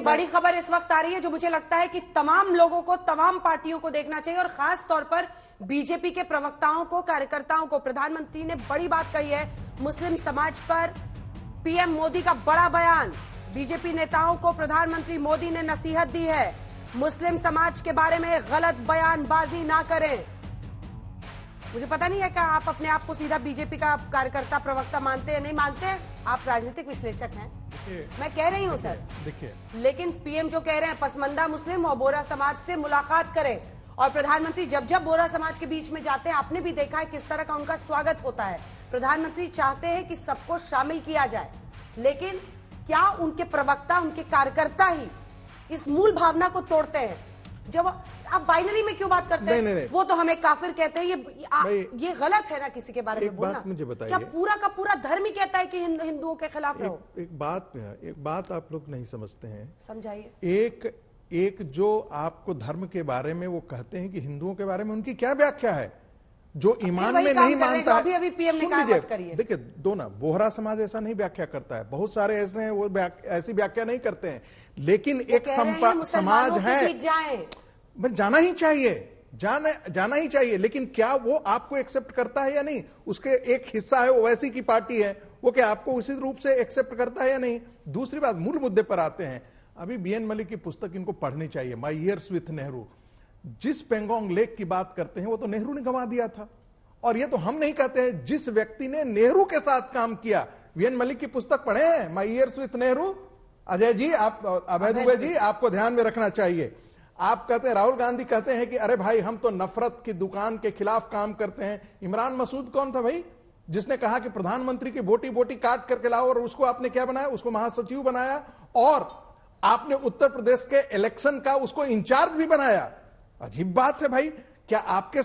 लेकिन बड़ी खबर इस वक्त आ रही है जो मुझे लगता है कि तमाम लोगों को, तमाम पार्टियों को देखना चाहिए और खास तौर पर बीजेपी के प्रवक्ताओं को, कार्यकर्ताओं को। प्रधानमंत्री ने बड़ी बात कही है मुस्लिम समाज पर। पीएम मोदी का बड़ा बयान, बीजेपी नेताओं को प्रधानमंत्री मोदी ने नसीहत दी है, मुस्लिम समाज के बारे में गलत बयानबाजी ना करें। मुझे पता नहीं है कि आप अपने आप को सीधा बीजेपी का कार्यकर्ता, प्रवक्ता मानते हैं, नहीं मानते, आप राजनीतिक विश्लेषक हैं, मैं कह रही हूं सर। देखिए, लेकिन पीएम जो कह रहे हैं पसमंदा मुस्लिम और बोहरा समाज से मुलाकात करें, और प्रधानमंत्री जब जब बोहरा समाज के बीच में जाते हैं, आपने भी देखा है किस तरह का उनका स्वागत होता है। प्रधानमंत्री चाहते हैं कि सबको शामिल किया जाए, लेकिन क्या उनके प्रवक्ता, उनके कार्यकर्ता ही इस मूल भावना को तोड़ते हैं? जब आप बाइनरी में क्यों बात करते हैं? नहीं। वो तो हमें काफिर कहते हैं, ये गलत है ना किसी के बारे में बोलना। बात मुझे बताइए, क्या पूरा का पूरा धर्म ही कहता है कि हिंदुओं के खिलाफ रहो? एक बात आप लोग नहीं समझते हैं, समझाइए। एक जो आपको धर्म के बारे में वो कहते हैं कि हिंदुओं के बारे में उनकी क्या व्याख्या है, जो ईमान में नहीं मानता है। अभी पीएम ने कहा मत करिए। देखिए, दो ना, बोहरा समाज ऐसा नहीं व्याख्या करता है, बहुत सारे ऐसे हैं वो ऐसी व्याख्या नहीं करते हैं, लेकिन एक समाज है, जाना ही चाहिए, जाना ही चाहिए, लेकिन क्या वो आपको एक्सेप्ट करता है या नहीं? उसके एक हिस्सा है, ओवैसी की पार्टी है, वो क्या आपको उसी रूप से एक्सेप्ट करता है या नहीं? दूसरी बात, मूल मुद्दे पर आते हैं। अभी बीएन मलिक की पुस्तक इनको पढ़नी चाहिए, माई ईयर्स विथ नेहरू। जिस पेंगोंग लेक की बात करते हैं वो तो नेहरू ने गंवा दिया था, और ये तो हम नहीं कहते हैं, जिस व्यक्ति ने नेहरू के साथ काम किया। बीएन मलिक की पुस्तक पढ़े हैं, माई ईयर्स विथ नेहरू? अजय जी, आप अभय दुबे जी, आपको ध्यान में रखना चाहिए। आप कहते हैं, राहुल गांधी कहते हैं कि अरे भाई हम तो नफरत की दुकान के खिलाफ काम करते हैं। इमरान मसूद कौन था भाई, जिसने कहा कि प्रधानमंत्री की बोटी बोटी काट करके लाओ, और उसको आपने क्या बनाया? उसको महासचिव बनाया, और आपने उत्तर प्रदेश के इलेक्शन का उसको इंचार्ज भी बनाया। अजीब बात है भाई। क्या आपके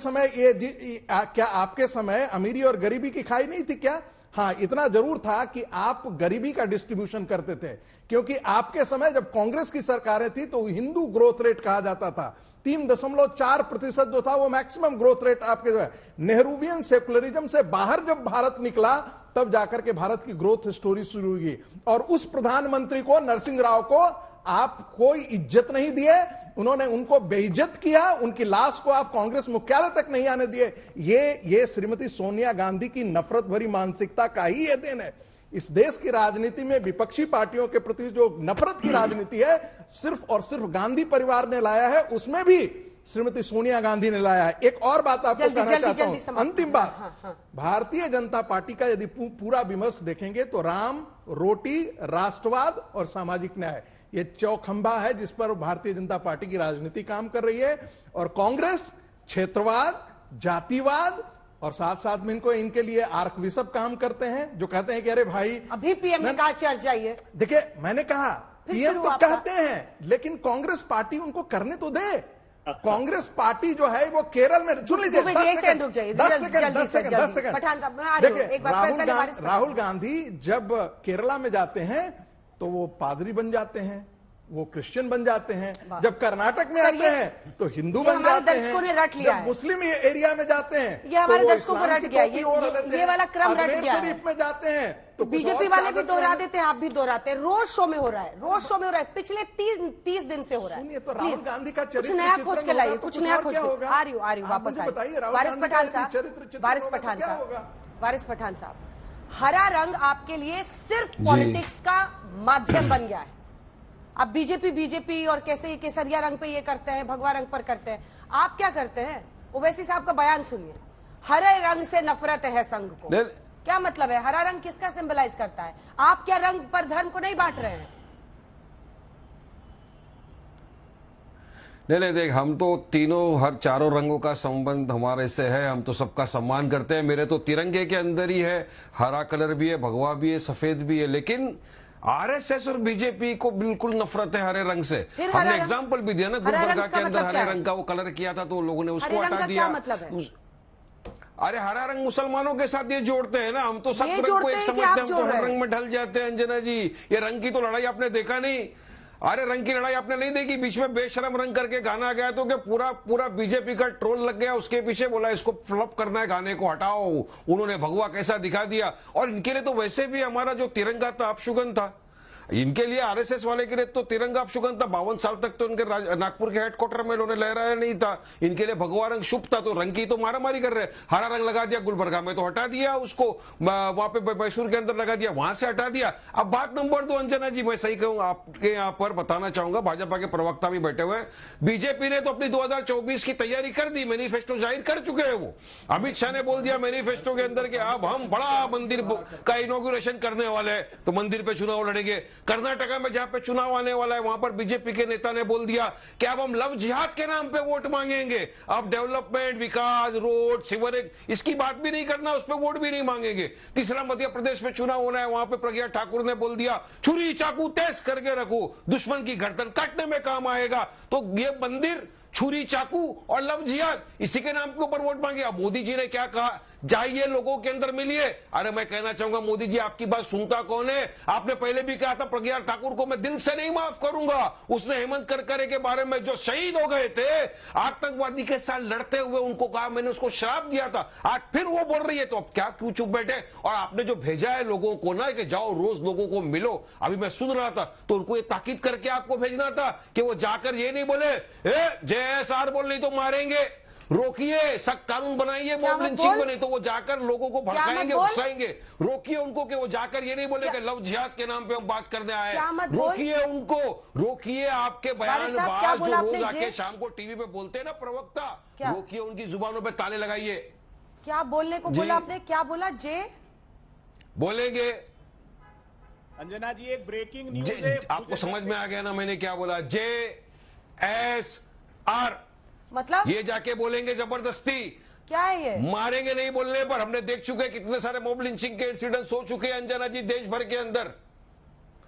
समय अमीरी और गरीबी की खाई नहीं थी क्या? हाँ, इतना जरूर था कि आप गरीबी का डिस्ट्रीब्यूशन करते थे, क्योंकि आपके समय जब कांग्रेस की सरकारें थी तो हिंदू ग्रोथ रेट कहा जाता था। 3.4% जो था वो मैक्सिमम ग्रोथ रेट आपके जो है। नेहरूवियन सेकुलरिज्म से बाहर जब भारत निकला, तब जाकर के भारत की ग्रोथ स्टोरी शुरू हुई। और उस प्रधानमंत्री को, नरसिंह राव को, आप कोई इज्जत नहीं दिए, उन्होंने उनको बेइज्जत किया, उनकी लाश को आप कांग्रेस मुख्यालय तक नहीं आने दिए। ये श्रीमती सोनिया गांधी की नफरत भरी मानसिकता का ही ये देन है। इस देश की राजनीति में विपक्षी पार्टियों के प्रति जो नफरत की राजनीति है, सिर्फ और सिर्फ गांधी परिवार ने लाया है, उसमें भी श्रीमती सोनिया गांधी ने लाया है। एक और बात आपको कहना चाहता हूं, अंतिम बात। भारतीय जनता पार्टी का यदि पूरा विमर्श देखेंगे तो राम, रोटी, राष्ट्रवाद और सामाजिक न्याय, ये चौखंबा है जिस पर भारतीय जनता पार्टी की राजनीति काम कर रही है। और कांग्रेस क्षेत्रवाद, जातिवाद, और साथ साथ में इनके लिए आर्कबिशप काम करते हैं, जो कहते हैं कि अरे भाई, अभी पीएम ने कहा चर्च जाइए। देखिए, मैंने कहा पीएम तो कहते हैं, लेकिन कांग्रेस पार्टी उनको करने तो दे। कांग्रेस पार्टी जो है वो केरल में, सुन लीजिए, 10 सेकंड। देखिए, राहुल गांधी जब केरला में जाते हैं तो वो पादरी बन जाते हैं, वो क्रिश्चियन बन जाते हैं। जब कर्नाटक में आते हैं तो हिंदू बन जाते हैं। जब मुस्लिम एरिया में जाते हैं ये हमारे दर्शकों को रट गया, ये वाला क्रम रट गया। शरीफ में जाते हैं तो बीजेपी वाले भी दोहरा देते हैं, आप भी दोहराते हैं। रोज शो में हो रहा है, रोज शो में हो रहा है, पिछले 30 दिन से हो रहा है। सुनिए, तो राहुल गांधी का कुछ नया खोज के लाइए, कुछ नया खोज के। आ रही हूँ वापस आ रही। वारिस पठान साहब, हरा रंग आपके लिए सिर्फ पॉलिटिक्स का माध्यम बन गया है। अब बीजेपी और कैसे ये केसरिया रंग पे ये करते हैं, भगवा रंग पर करते हैं। आप क्या करते हैं? ओवैसी साहब का बयान सुनिए, हरे रंग से नफरत है संघ को। क्या मतलब है? हरा रंग किसका सिंबलाइज करता है? आप क्या रंग पर धर्म को नहीं बांट रहे हैं? नहीं, देख, हम तो हर चारों रंगों का संबंध हमारे से है, हम तो सबका सम्मान करते हैं। मेरे तो तिरंगे के अंदर ही है, हरा कलर भी है, भगवा भी है, सफेद भी है। लेकिन आरएसएस और बीजेपी को बिल्कुल नफरत है हरे रंग से। हमने एग्जाम्पल भी दिया ना, गुलबर्गा के अंदर हरे रंग का वो कलर किया था तो लोगों ने उसको हटा दिया। अरे हरा रंग मुसलमानों के साथ ये जोड़ते हैं ना, हम तो सब रंग को एक समझते हैं, हम तो हर रंग में ढल जाते हैं। अंजना जी, ये रंग की तो लड़ाई आपने देखा नहीं। अरे रंग की लड़ाई आपने नहीं देखी। बीच में बेशरम रंग करके गाना गया तो क्या पूरा बीजेपी का ट्रोल लग गया उसके पीछे, बोला इसको फ्लॉप करना है, गाने को हटाओ। उन्होंने भगवा कैसा दिखा दिया। और इनके लिए तो वैसे भी हमारा जो तिरंगा था अपशुगन था। इनके लिए आरएसएस वाले के लिए तो तिरंगा अपशुगन था। 52 साल तक तो उनके नागपुर के हेडक्वार्टर में उन्होंने लहराया नहीं था। इनके लिए भगवा रंग शुभ था, तो रंग की तो मारामारी कर रहे हैं। हरा रंग लगा दिया गुलबर्गा में तो हटा दिया उसको, वहां पे मैसूर के अंदर लगा दिया, वहां से हटा दिया। अब बात नंबर 2 अंजना जी, मैं सही कहूंगा आपके यहां पर बताना चाहूंगा, भाजपा के प्रवक्ता भी बैठे हुए हैं। बीजेपी ने तो अपनी 2024 की तैयारी कर दी, मैनिफेस्टो जाहिर कर चुके हैं। वो अमित शाह ने बोल दिया मैनिफेस्टो के अंदर कि अब हम बड़ा मंदिर का इनॉग्रेशन करने वाले हैं, तो मंदिर पे चुनाव लड़ेंगे। कर्नाटका में जहां पे चुनाव आने वाला है वहां पर बीजेपी के नेता ने बोल दिया कि अब हम लव जिहाद के नाम पे वोट मांगेंगे। अब डेवलपमेंट, विकास, रोड, सीवरेज, इसकी बात भी नहीं करना, उस पर वोट भी नहीं मांगेंगे। तीसरा, मध्य प्रदेश में चुनाव होना है, वहां पे प्रज्ञा ठाकुर ने बोल दिया छुरी चाकू तेज करके रखो, दुश्मन की गर्दन काटने में काम आएगा। तो ये मंदिर, छुरी चाकू और लव जिहाद, इसी के नाम के ऊपर वोट मांगे। अब मोदी जी ने क्या कहा, जाइए लोगों के अंदर मिलिए। अरे मैं कहना चाहूंगा मोदी जी आपकी बात सुनता कौन है? आपने पहले भी कहा था प्रज्ञा ठाकुर को मैं दिल से नहीं माफ करूंगा। उसने हेमंत करकरे के बारे में जो शहीद हो गए थे आतंकवादी के साथ लड़ते हुए, उनको कहा, मैंने उसको श्राप दिया था। आज फिर वो बोल रही है, तो अब क्या क्यों चुप बैठे? और आपने जो भेजा है लोगों को ना कि जाओ रोज लोगों को मिलो, अभी मैं सुन रहा था तो उनको ये ताकीद करके आपको भेजना था कि वो जाकर ये नहीं बोले JSR बोल नहीं तो मारेंगे, रोकिए, सख्त कानून बनाइए, मॉब लिंचिंग को, नहीं तो वो जाकर लोगों को भड़काएंगे, उकसाएंगे। रोकिए उनको कि वो जाकर ये नहीं बोले कि लव जिहाद के नाम पे हम बात करने आए हैं। रोकिए उनको, रोकिए आपके बयानबाज जो रोज आके शाम को टीवी पे बोलते हैं ना प्रवक्ता, रोकिए उनकी जुबानों पे ताले लगाइए। क्या बोलने को बोला आपने? क्या बोला? जे बोलेंगे अंजना जी, एक ब्रेकिंग न्यूज है, आपको समझ में आ गया ना मैंने क्या बोला? JSR मतलब ये जाके बोलेंगे जबरदस्ती, क्या है ये? मारेंगे नहीं बोलने पर। हमने देख चुके हैं कितने सारे मॉब लिंचिंग के इंसिडेंट्स हो चुके हैं अंजना जी देश भर के अंदर।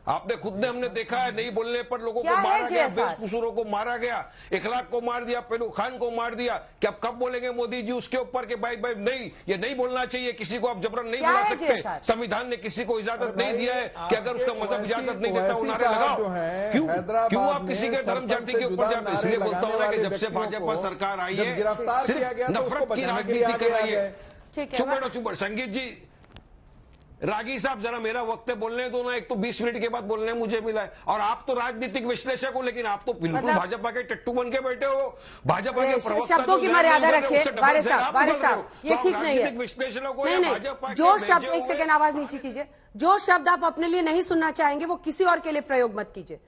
आपने खुद ने, हमने देखा है, नहीं बोलने पर लोगों को मारा गया, बेकसूरों को मारा गया, इखलाक को मार दिया, पेलू खान को मार दिया। कि अब कब बोलेंगे मोदी जी उसके ऊपर कि भाई भाई नहीं, ये नहीं बोलना चाहिए, किसी को आप जबरन नहीं बुला सकते। संविधान ने किसी को इजाजत नहीं दिया है कि अगर उसका मजहब इजाजत नहीं देता वो नारे लगाओ। क्यों आप किसी के धर्म जाति के ऊपर जाते? इसलिए बोलता हूँ कि जब से भाजपा सरकार आई है सिर्फ नफरत की राजनीति कर रही है। चुप संगीत जी, रागी साहब जरा मेरा वक्त है बोलने दो ना, एक तो 20 मिनट के बाद बोलने मुझे मिला है। और आप तो राजनीतिक विश्लेषक हो, लेकिन आप तो बिल्कुल भाजपा के टट्टू बन के बैठे हो। भाजपा के प्रवक्ता शब्दों की मर्यादा रखिए वारिस साहब, ये ठीक नहीं है। विश्लेषणों को नहीं, जो शब्द, एक सेकंड आवाज नीचे कीजिए, जो शब्द आप अपने लिए नहीं सुनना चाहेंगे वो किसी और के लिए प्रयोग मत कीजिए।